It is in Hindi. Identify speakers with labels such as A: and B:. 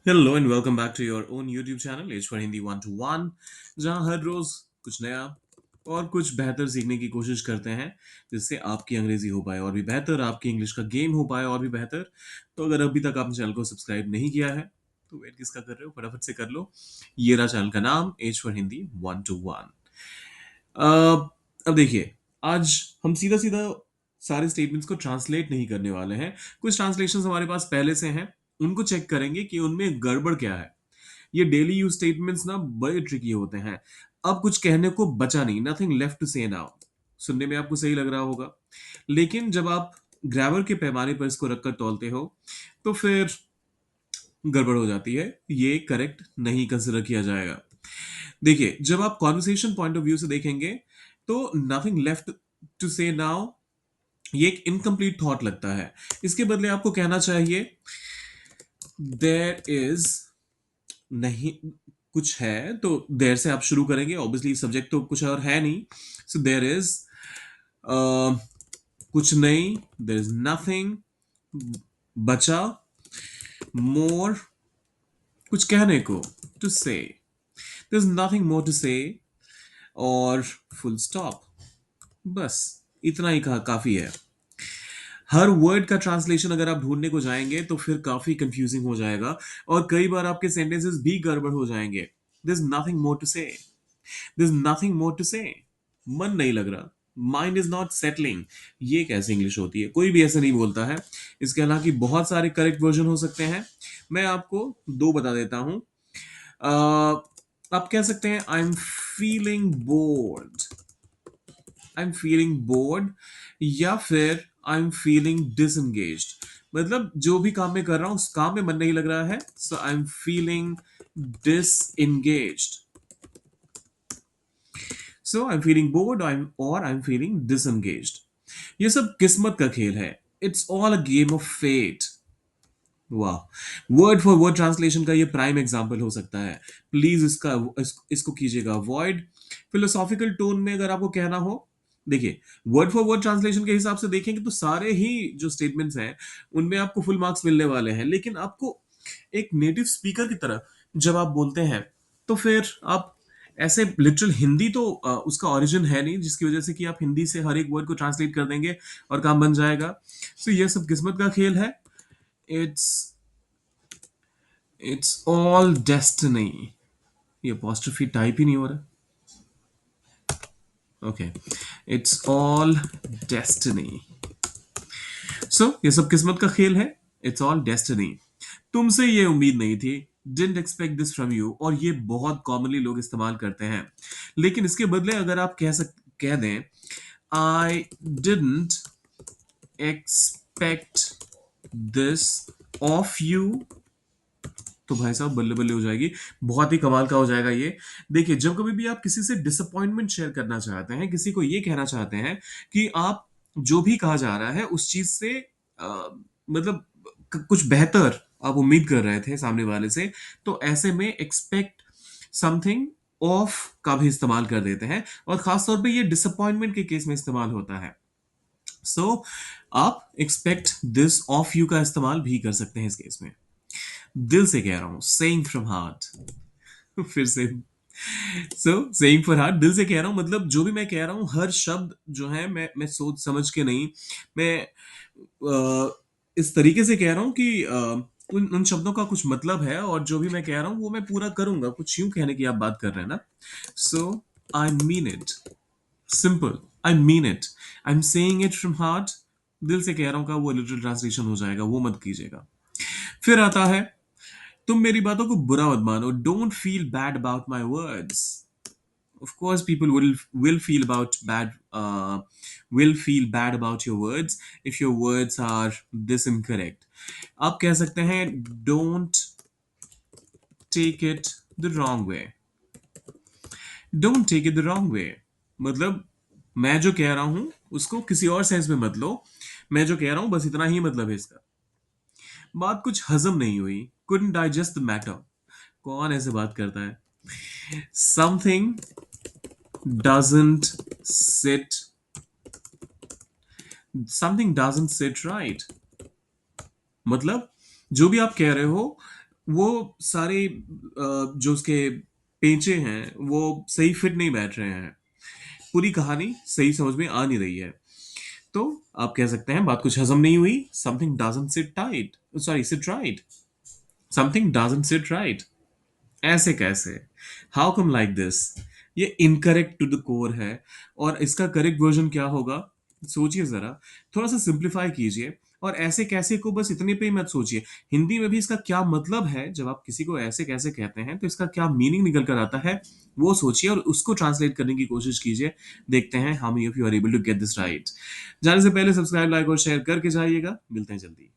A: Hello and welcome back to your own YouTube channel H for Hindi 1 to 1 जहां हर रोज कुछ नया और कुछ बेहतर सीखने की कोशिश करते हैं जिससे आपकी अंग्रेजी हो पाए और भी बेहतर, आपकी इंग्लिश का गेम हो पाए और भी बेहतर। तो अगर अभी तक आपने चैनल को सब्सक्राइब नहीं किया है तो वेट किसका कर रहे हो, फटाफट से कर लो। ये रहा चैनल का नाम, एच फॉर हिंदी 1 to 1। अब देखिए, आज हम सीधा सीधा सारे स्टेटमेंट्स को ट्रांसलेट नहीं करने वाले हैं। कुछ ट्रांसलेशंस हमारे पास पहले से हैं, उनको चेक करेंगे कि उनमें गड़बड़ क्या है। ये डेली यूज स्टेटमेंट्स ना बड़े ट्रिकी होते हैं। अब कुछ कहने को बचा नहीं, नथिंग लेफ्ट टू से नाउ। सुनने में आपको सही लग रहा होगा, लेकिन जब आप ग्रामर के पैमाने पर इसको रखकर तौलते हो तो फिर गड़बड़ हो जाती है। ये करेक्ट नहीं कंसिडर किया जाएगा। देखिए, जब आप कॉन्वर्सेशन पॉइंट ऑफ व्यू से देखेंगे तो नथिंग लेफ्ट टू से नाउ ये एक इनकम्प्लीट थॉट लगता है। इसके बदले आपको कहना चाहिए देयर इज, नहीं कुछ है तो देयर से आप शुरू करेंगे। ऑब्वियसली सब्जेक्ट तो कुछ और है नहीं, सो देयर इज कुछ नहीं, देयर इज नथिंग बचा, मोर कुछ कहने को, to say there is nothing more to say, और फुल स्टॉप। बस इतना ही कहा काफी है। हर वर्ड का ट्रांसलेशन अगर आप ढूंढने को जाएंगे तो फिर काफी कंफ्यूजिंग हो जाएगा और कई बार आपके सेंटेंसेस भी गड़बड़ हो जाएंगे। There is nothing more to say, there is nothing more to say, मन नहीं लग रहा, माइंड इज नॉट सेटलिंग। ये कैसे इंग्लिश होती है? कोई भी ऐसे नहीं बोलता है। इसके हालांकि बहुत सारे करेक्ट वर्जन हो सकते हैं, मैं आपको दो बता देता हूं। आप कह सकते हैं आई am feeling board, I am feeling board, या फिर आई एम फीलिंग डिसंगेज्ड। मतलब जो भी काम मैं कर रहा हूं उस काम में मन नहीं लग रहा है, so I am feeling disengaged. So I am feeling bored और आई एम फीलिंग डिसंगेज्ड। ये सब किस्मत का खेल है। It's all a game of fate. वाह, वर्ड फॉर वर्ड ट्रांसलेशन का ये प्राइम एग्जांपल हो सकता है। प्लीज इसको कीजिएगा अवॉइड। फिलोसॉफिकल टोन में अगर आपको कहना हो, देखिए, वर्ड फॉर वर्ड ट्रांसलेशन के हिसाब से देखेंगे तो सारे ही जो स्टेटमेंट्स हैं उनमें आपको फुल मार्क्स मिलने वाले हैं, लेकिन आपको एक नेटिव स्पीकर की तरह जब आप बोलते हैं तो फिर आप ऐसे लिटरल हिंदी तो उसका ओरिजिन है नहीं जिसकी वजह से कि आप हिंदी से हर एक वर्ड को ट्रांसलेट कर देंगे और काम बन जाएगा। सो ये सब किस्मत का खेल है। It's it's all destiny. ये apostrophe टाइप ही नहीं हो रहा। Okay, it's all destiny. So ये सब किस्मत का खेल है। It's all destiny. तुमसे ये उम्मीद नहीं थी, didn't expect this from you, और ये बहुत कॉमनली लोग इस्तेमाल करते हैं। लेकिन इसके बदले अगर आप कह दें I didn't expect this of you, तो भाई साहब बल्ले बल्ले हो जाएगी। बहुत ही कमाल का हो जाएगा ये। देखिए, जब कभी भी आप किसी से डिसअपॉइंटमेंट शेयर करना चाहते हैं, किसी को ये कहना चाहते हैं कि आप जो भी कहा जा रहा है उस चीज से मतलब कुछ बेहतर आप उम्मीद कर रहे थे सामने वाले से, तो ऐसे में एक्सपेक्ट समथिंग ऑफ का भी इस्तेमाल कर देते हैं, और खासतौर पे ये डिसअपॉइंटमेंट के केस में इस्तेमाल होता है। सो आप एक्सपेक्ट दिस ऑफ यू का इस्तेमाल भी कर सकते हैं इस केस में। दिल से कह रहा हूं, सेइंग फ्रॉम हार्ट। फिर से, सो सेइंग फॉर हार्ट, दिल से कह रहा हूं, मतलब जो भी मैं कह रहा हूं हर शब्द जो है मैं सोच समझ के नहीं, मैं इस तरीके से कह रहा हूं कि उन उन शब्दों का कुछ मतलब है और जो भी मैं कह रहा हूं वो मैं पूरा करूंगा। कुछ यूं कहने की आप बात कर रहे हैं ना। So I mean it, simple, I mean it, I am saying it from heart. दिल से कह रहा हूं का वो लिटरल ट्रांसलेशन हो जाएगा, वो मत कीजिएगा। फिर आता है, तुम मेरी बातों को बुरा मत मानो, don't feel bad about my words. Of course people will feel about bad, will feel bad about your words if your words are this incorrect. आप कह सकते हैं don't take it the wrong way, don't take it the wrong way। मतलब मैं जो कह रहा हूं उसको किसी और सेंस में मत लो, मैं जो कह रहा हूं बस इतना ही मतलब है इसका। बात कुछ हजम नहीं हुई, couldn't digest the matter। कौन ऐसे बात करता है? Something doesn't sit, something doesn't sit right। मतलब जो भी आप कह रहे हो वो सारे जो उसके पेंचे हैं वो सही फिट नहीं बैठ रहे हैं, पूरी कहानी सही समझ में आ नहीं रही है। तो आप कह सकते हैं बात कुछ हजम नहीं हुई, something doesn't sit tight, sorry sit right, something doesn't sit right. ऐसे कैसे, हाउ कम लाइक दिस, ये इनकरेक्ट टू द कोर है। और इसका करेक्ट वर्जन क्या होगा, सोचिए जरा, थोड़ा सा सिंप्लीफाई कीजिए। और ऐसे कैसे को बस इतने पे ही मत सोचिए, हिंदी में भी इसका क्या मतलब है, जब आप किसी को ऐसे कैसे कहते हैं तो इसका क्या मीनिंग निकल कर आता है, वो सोचिए और उसको ट्रांसलेट करने की कोशिश कीजिए। देखते हैं how many of you are able to get this right. जाने से पहले सब्सक्राइब, लाइक और शेयर करके जाइएगा। मिलते हैं जल्दी।